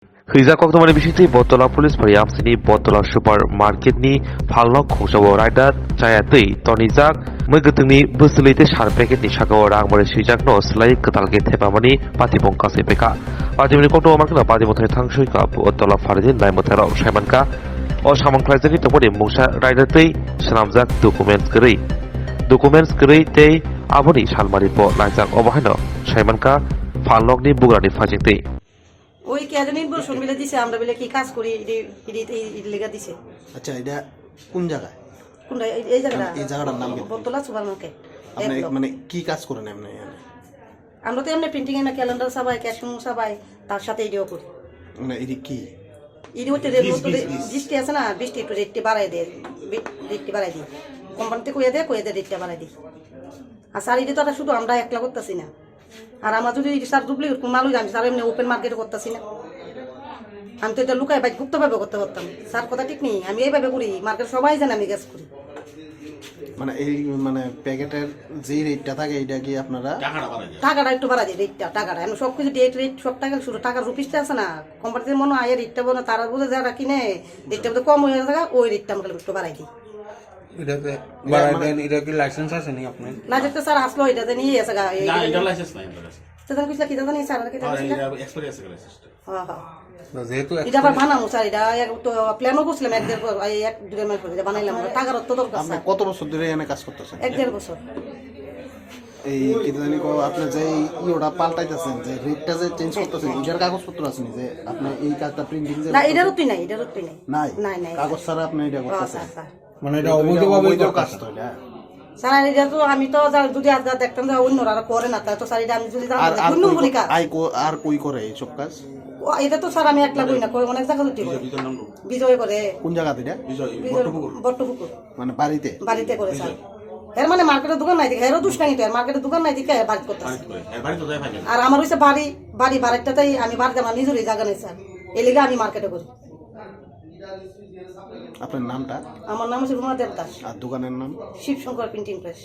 Hija Koktomani Bishiti Botola Police Pari Amsini Botola Supermarket ni Phalok Khosabo Rider Chayatui Tonizak Mugatuni Busulite Shar Packet ni Shako Rangmore Shijak no Slay Katalge Tepamani Patibon Kasepeka Patimini Koto Markna Patimote Tangshuika Botola Faridin Naimotero Shamanka O Shaman Krajani Topodi Musha Rider Tei Shanamzak Documents Grey Tei Aboni Shalmaripo Lanzak Obahano Shamanka Phalok ni Bugani Fajiti ওই কেজনিন বসুন মিলে দিছে আমরা বলে কি কাজ করি এই লেগা দিছে। আচ্ছা এটা কোন জায়গায়? কোনটা এই জায়গাটা? এই জায়গাটার নাম কি? বতলা সুপারমার্কেট। আপনি মানে কি কাজ করেন এমনি এখানে? আমরা তো এমনি প্রিন্টিং এর ক্যালেন্ডার সাবাই ক্যাশিং সাবাই তার সাথে এডিও করি। মানে এটি কি? এডি হতে রে বৃষ্টি আছে না বৃষ্টি একটু রেটটি বাড়াই দেয় রেটটি বাড়াই দিই কোম্পানিতে কইয়া দেয় রেটটা বাড়াই দিই আর স্যার এটি তো শুধু আমরা একলা করতেছি না আর আমরা যদি স্যার ডুপ্লিকেট মাল হয়ে আমি স্যার এমনি ওপেন মার্কেটে করতেছি না আমি তো এটা লুকাই বাইক গুপ্তভাবে করতে পারতাম স্যার কথা ঠিক নেই আমি এইভাবে করি মার্কেট সবাই জানে আমি গ্যাস করি মানে এই মানে প্যাকেটের যে রেটটা থাকে এটা কি আপনারা টাকাটা একটু বাড়াই দিই টাকাটা আমি সব কিছু রেট সব টাকা শুরু টাকার রুপিসটা আছে না কোম্পানিতে মনে হয় রেটটা বলে তারা বুঝে যারা কিনে রেটটা বোধ কম হয়ে থাকে ওই রেটটা আমরা একটু বাড়াই দিই এটাতে বাড়াই দেন এটা কি লাইসেন্স আছে নি আপনার লাইসেন্স স্যার আসলো এটাতে নিয়ে আছে না এটা লাইসেন্স নাই আমার কাছে সেটা কিছু কি জানি স্যার কি আর জানি এটা এক্সপায়ার আছে লাইসেন্সটা হ্যাঁ হ্যাঁ যেহেতু এটা আবার বানানো স্যার এটা তো প্ল্যানও করছিলাম এক দুই মাস পরে বানাইলাম টাকার তো দরকার আপনি স্যার কত বছর ধরে এখানে কাজ করতেছেন? 1.5 বছর এই কি জানি কো আপনি যে ইওটা পাল্টাইতেছেন যে রেটটা যে চেঞ্জ করতেছেন এটার কাগজপত্র আছে নি যে আপনি এই কাজটা প্রিন্টিং যে না এটারও তুই নাই নাই নাই নাই কাগজ ছাড়া আপনি এটা করতেছেন স্যার মানে এটা অবৈধভাবে কাজ তো এটা স্যার এটা তো আমি তো যদি আজ দেখতাম যে অন্যরা করে না তাই তো স্যার এটা আমি যদি অন্য বলি কাজ আর কই করে এই সব কাজ? এটা তো স্যার আমি একলা করি না করে অনেক জায়গা দুটি বিজয় করে কোন জায়গাতে এটা? বট্টপুকুর মানে বাড়িতে করে স্যার এর মানে মার্কেটের দোকান নাই দেখে এরও দুষ্টানি তো মার্কেটের দোকান নাই দেখে বাড়ি করতেছে আর আমার হচ্ছে বাড়িটাতেই আমি বাড়িতে আমার নিজেরই জায়গা নেই স্যার এই লিগে আমি মার্কেটে করি। আপনার নামটা? আমার নাম হচ্ছে রুমা দেবদাস আর দোকানের নাম? Shivshankar printing press.